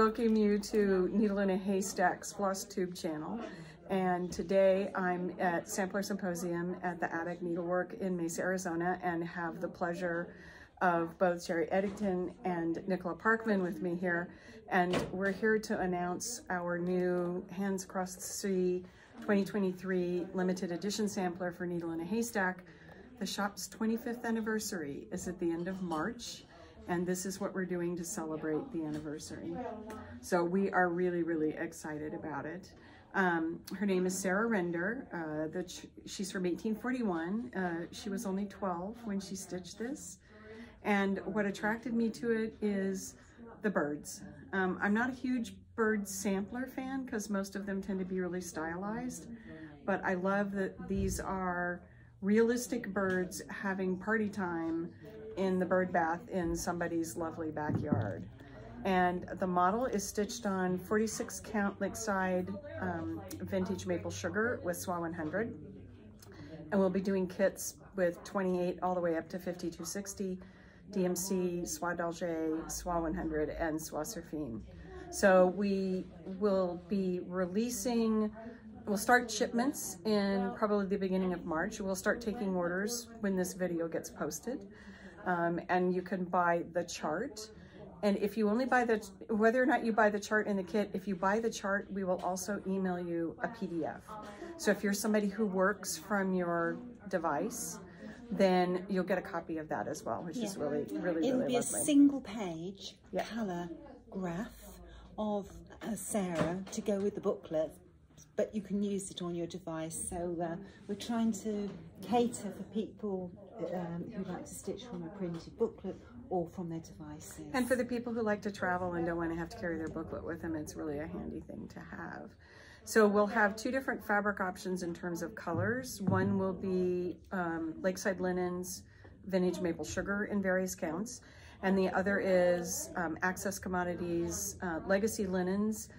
welcome you to Needle in a Haystack's FlossTube channel. And today I'm at Sampler Symposium at the Attic Needlework in Mesa, Arizona, and have the pleasure of both Jerry Eddington and Nicola Parkman with me here. And we're here to announce our new Hands Across the Sea 2023 limited edition sampler for Needle in a Haystack. The shop's 25th anniversary is at the end of March, and this is what we're doing to celebrate the anniversary. So we are really, really excited about it. Her name is Sarah Rinder. She's from 1841. She was only 12 when she stitched this. And what attracted me to it is the birds. I'm not a huge bird sampler fan because most of them tend to be really stylized, but I love that these are realistic birds having party time in the bird bath in somebody's lovely backyard. And the model is stitched on 46 count Lakeside vintage maple sugar with SWA 100. And we'll be doing kits with 28 all the way up to 5260, DMC, SWA d'Alger, SWA 100, and SWA Surfine. So we will be releasing, we'll start shipments in probably the beginning of March. We'll start taking orders when this video gets posted. And you can buy the chart. And if you only buy whether or not you buy the chart in the kit, if you buy the chart, we will also email you a PDF. So if you're somebody who works from your device, then you'll get a copy of that as well, which is really, really, really lovely. It'll be a single page color graph of Sarah to go with the booklet, but you can use it on your device. So we're trying to cater for people who like to stitch from a printed booklet or from their devices. And for the people who like to travel and don't want to have to carry their booklet with them, it's really a handy thing to have. So we'll have two different fabric options in terms of colors. One will be Lakeside Linens, vintage maple sugar in various counts. And the other is Access Commodities Legacy Linens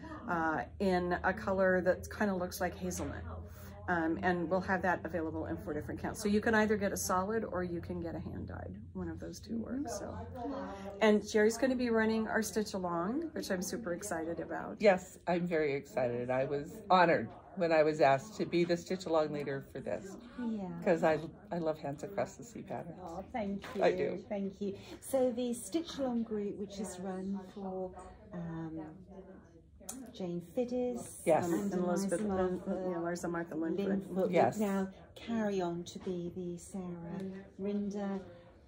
in a color that kind of looks like hazelnut. And we'll have that available in 4 different counts. So you can either get a solid or you can get a hand dyed. One of those two works. So, and Jerry's going to be running our stitch along, which I'm super excited about. Yes, I'm very excited. I was honored when I was asked to be the stitch along leader for this. Yeah. Because I love Hands Across the Sea patterns. Oh, thank you. I do. Thank you. So the stitch along group, which is run for Jane Fiddis, yes, and Elizabeth, Larsa Martha Linfoot. Yes. Now carry on to be the Sarah Rinder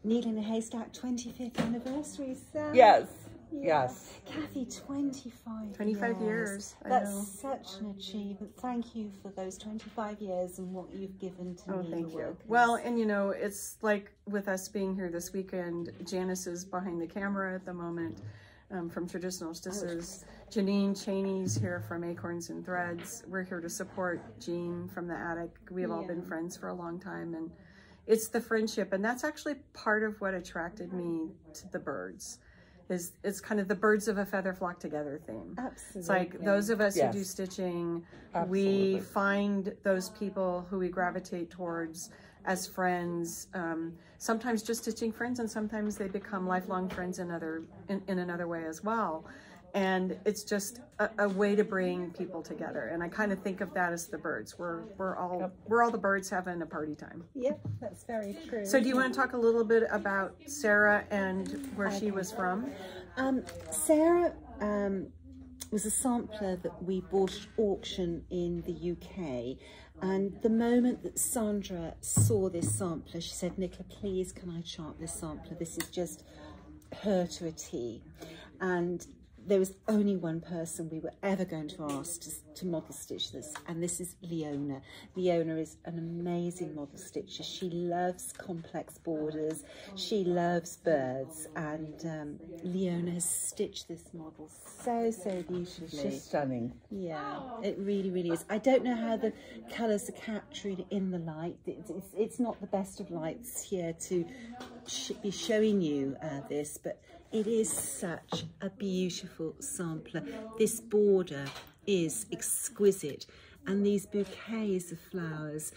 Needle in a Haystack 25th anniversary. So yes, yes. Kathy, 25 years. That's such an achievement. Thank you for those 25 years and what you've given to me. Thank you. Well, and you know, it's like with us being here this weekend, Janice is behind the camera at the moment. From Traditional Stitches. Janine Cheney's here from Acorns and Threads. We're here to support Jean from the Attic. We have all been friends for a long time, and it's the friendship, and that's actually part of what attracted me to the birds. It's kind of the birds of a feather flock together theme. Absolutely. It's like those of us who do stitching, we find those people who we gravitate towards as friends, sometimes just stitching friends, and sometimes they become lifelong friends in another way as well. And it's just a way to bring people together. And I kind of think of that as the birds. We're all the birds having a party time. Yep, that's very true. So do you want to talk a little bit about Sarah and where she was from? Sarah was a sampler that we bought at auction in the UK. And the moment that Sandra saw this sampler, she said, "Nicola, please, can I chart this sampler? This is just her to a T." And there was only one person we were ever going to ask to model stitch this, and this is Leona. Leona is an amazing model stitcher. She loves complex borders. She loves birds, and Leona has stitched this model so beautifully. She's stunning. Yeah, it really, really is. I don't know how the colours are captured in the light. It's not the best of lights here to be showing you this, but it is such a beautiful sampler. This border is exquisite, and these bouquets of flowers.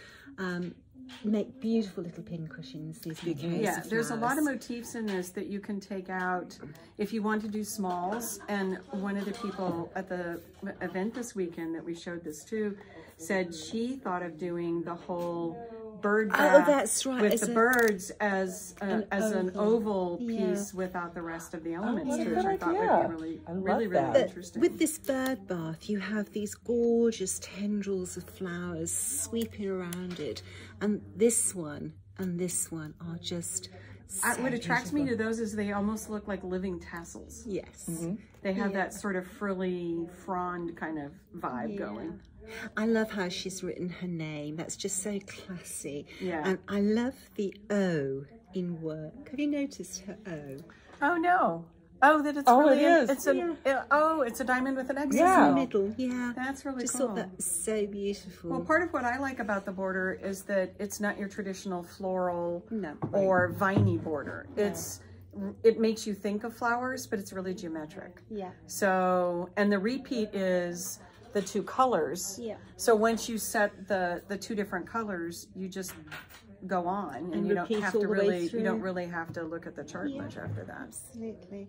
make beautiful little pin cushions, these bouquets. Yeah, of there's a lot flowers. of motifs in this that you can take out if you want to do smalls. And one of the people at the event this weekend that we showed this to said she thought of doing the whole bird bath that's right, with the birds as an oval piece without the rest of the elements, that's a which I good thought idea. would be I love really that. interesting. With this bird bath, you have these gorgeous tendrils of flowers sweeping around it, and this one and this one are just so what attracts me beautiful. to those is they almost look like living tassels. Yes. They have that sort of frilly, frond kind of vibe going. I love how she's written her name. That's just so classy. Yeah. And I love the O in work. Have you noticed her O? Oh no! Oh, that it's Oh, really it is. It's it's a diamond with an X Yeah. in the Middle, yeah. That's really Just cool. thought that was so beautiful. Well, part of what I like about the border is that it's not your traditional floral No. or viney border. It makes you think of flowers, but it's really geometric. Yeah. So, and the repeat is the two colors. Yeah. So once you set the two different colors, you just go on, and you don't repeat have all to the way really, you through. don't really have to look at the chart much after that. Absolutely.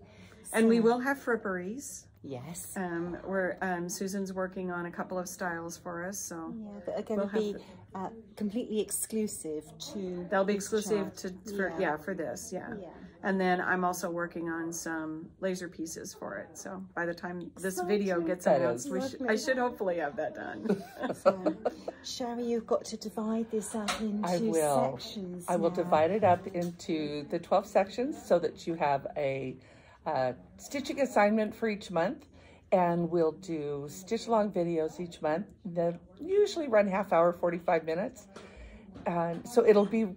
And we will have fripperies. Yes. Where Susan's working on a couple of styles for us, so Yeah, that are going we'll to be completely exclusive to. they'll be this exclusive chart. for this, yeah. Yeah. And then I'm also working on some laser pieces for it. So by the time this video gets That announced, is I should hopefully have that done. So, Sherry, you've got to divide this up into I will. sections. I will now. divide it up into the 12 sections so that you have a stitching assignment for each month, and we'll do stitch along videos each month that usually run half hour, 45 minutes. So it'll be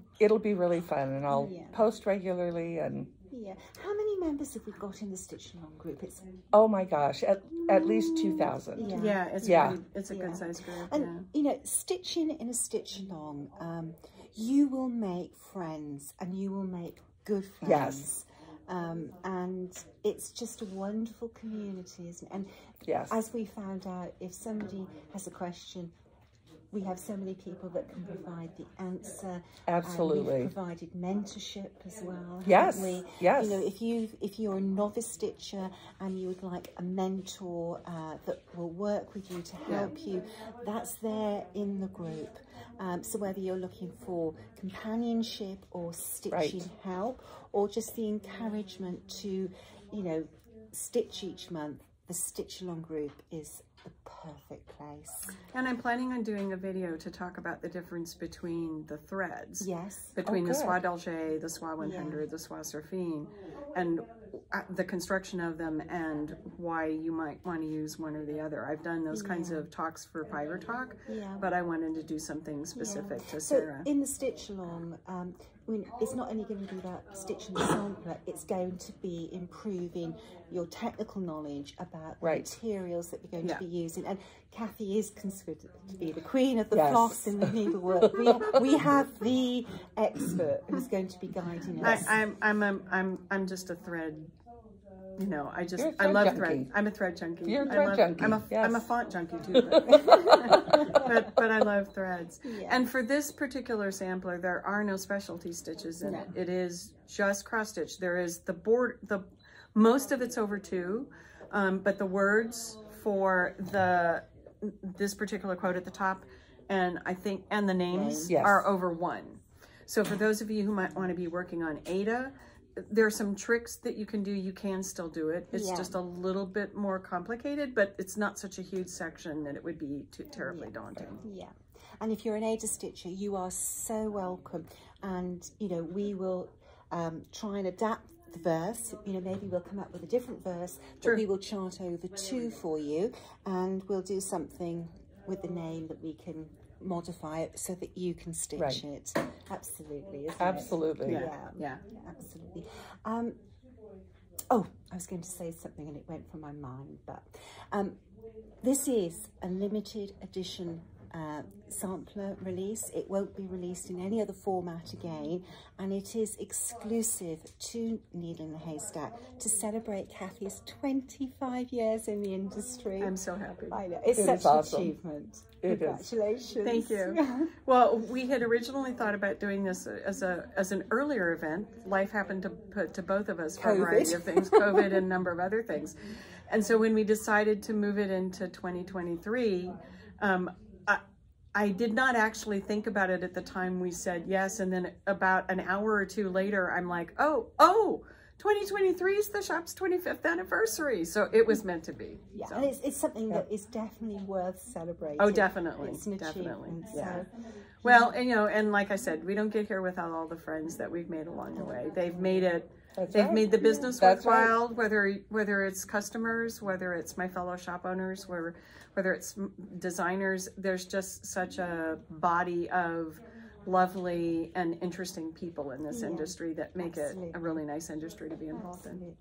really fun, and I'll post regularly. And Yeah. How many members have we got in the Stitch Along group? It's oh my gosh, at least 2,000. Yeah, it's Yeah. it's a good size group. And you know, stitching in a Stitch Along, you will make friends, and you will make good friends. Yes. And it's just a wonderful community, isn't it? And Yes. as we found out, if somebody has a question, we have so many people that can provide the answer. Absolutely. We've provided mentorship as well. Yes, haven't we? yes. You know, if you're a novice stitcher and you would like a mentor that will work with you to help you, that's there in the group. So whether you're looking for companionship or stitching help, or just the encouragement to, you know, stitch each month, the Stitch Along group is the perfect place. And I'm planning on doing a video to talk about the difference between the threads. Yes. Between the good. Soie d'Alger, the Soie 100, the Soie Surfine, and the construction of them, and why you might want to use one or the other. I've done those kinds of talks for Pirate Talk, but I wanted to do something specific to Sarah. So in the Stitch Along, I mean, it's not only going to be about stitching the sampler, it's going to be improving your technical knowledge about the materials that you're going to be using. And Kathy is considered to be the queen of the floss in the needlework. We have the expert who's going to be guiding us. I'm just a thread. You know, I love junkie. thread. I'm a thread junkie. You're a thread junkie. I'm a font junkie too, but I love threads. Yeah. And for this particular sampler, there are no specialty stitches in it. It is just cross stitch. There is most of it's over 2, but the words for this particular quote at the top, and the names are over 1. So for those of you who might want to be working on Ada, there are some tricks that you can do. You can still do it. It's just a little bit more complicated, but it's not such a huge section that it would be too terribly daunting. Yeah. And if you're an Ada stitcher, you are so welcome. And, you know, we will try and adapt the verse. You know, maybe we'll come up with a different verse, but we will chart over 2 for you, and we'll do something with the name that we can modify it so that you can stitch it. Absolutely, isn't Absolutely. it? Yeah, absolutely. Oh, I was going to say something and it went from my mind, but this is a limited edition sampler release. It won't be released in any other format again, and it is exclusive to Needle in a Haystack to celebrate Kathy's 25 years in the industry. I'm so happy. I know, it's It such is an awesome. achievement. Congratulations. Thank you. Well, we had originally thought about doing this as an earlier event. Life happened to put to both of us for a variety of things, COVID and a number of other things. And so when we decided to move it into 2023, I did not actually think about it at the time we said yes. And then about an hour or two later, I'm like, oh, 2023 is the shop's 25th anniversary. So it was meant to be. Yeah, so. and it's something that is definitely worth celebrating. Oh, definitely. It's an definitely. Yeah. So. Well, and, you know, and like I said, we don't get here without all the friends that we've made along the way. They've made it. They've made the business worthwhile, whether it's customers, whether it's my fellow shop owners, whether it's designers. There's just such a body of lovely and interesting people in this industry that make it a really nice industry to be involved in.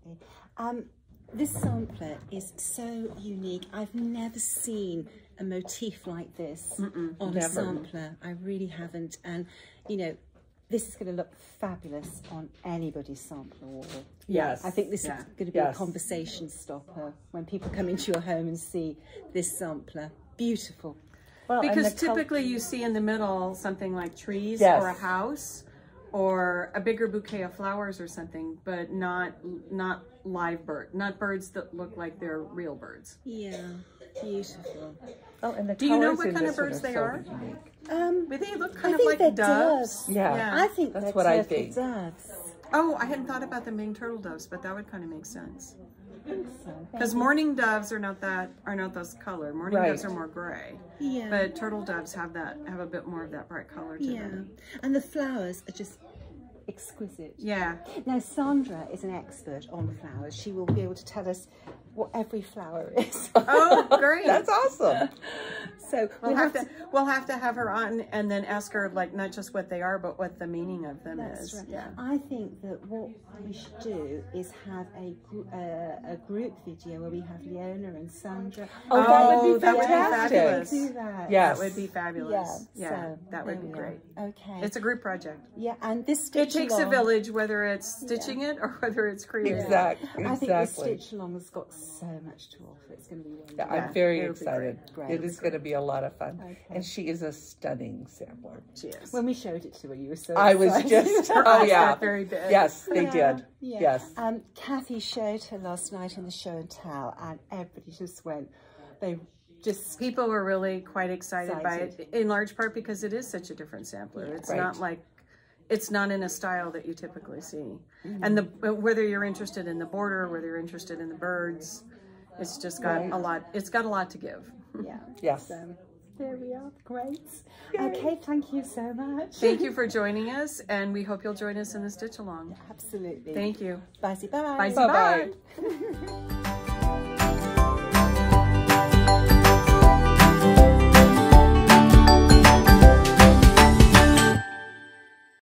This sampler is so unique. I've never seen a motif like this on a sampler. I really haven't. And, you know, this is going to look fabulous on anybody's sampler wall. Yes. I think this is going to be a conversation stopper when people come into your home and see this sampler. Beautiful. Well, because typically you see in the middle something like trees or a house or a bigger bouquet of flowers or something, but not live not birds that look like they're real birds. Yeah, beautiful. Oh, and the do you know what kind of birds they are? They look kind of like doves. Yeah, I think that's what I think. Doves. Oh, I hadn't thought about them being turtle doves, but that would kind of make sense. Because mourning doves are not those color. Mourning doves are more gray. Yeah. But turtle doves have a bit more of that bright color to them. And the flowers are just exquisite. Yeah. Now Sandra is an expert on flowers. She will be able to tell us what every flower is. Oh, great. That's awesome. So we'll have to have her on and then ask her, like, not just what they are, but what the meaning of them is. Right. Yeah. I think that what we should do is have a group video where we have Leona and Sandra. Oh, that would be fabulous. Do that. Yes. That would be fabulous. Yeah, so that would be great. Okay. It's a group project. Yeah, and this it takes a village, whether it's stitching it or whether it's creating it. Exactly. I think this stitch along has got so much to offer. It's going to be wonderful. Yeah, I'm very excited. Great. It is going to be a lot of fun. Okay. And she is a stunning sampler. She is. When we showed it to her, you were so I excited. was just, oh yeah. Very big. Yes, they did. Yeah. Yes. Kathy showed her last night in the show and tell, and everybody just went, people were really quite excited by it, in large part because it is such a different sampler. Yeah. It's not like, it's not in a style that you typically see. And whether you're interested in the border, whether you're interested in the birds, it's just got a lot, it's got a lot to give. Yeah. Yes. So, there we are. Great. Yay. Okay, thank you so much. Thank you for joining us, and we hope you'll join us in the stitch along. Absolutely. Thank you. Bye. Bye. Bye.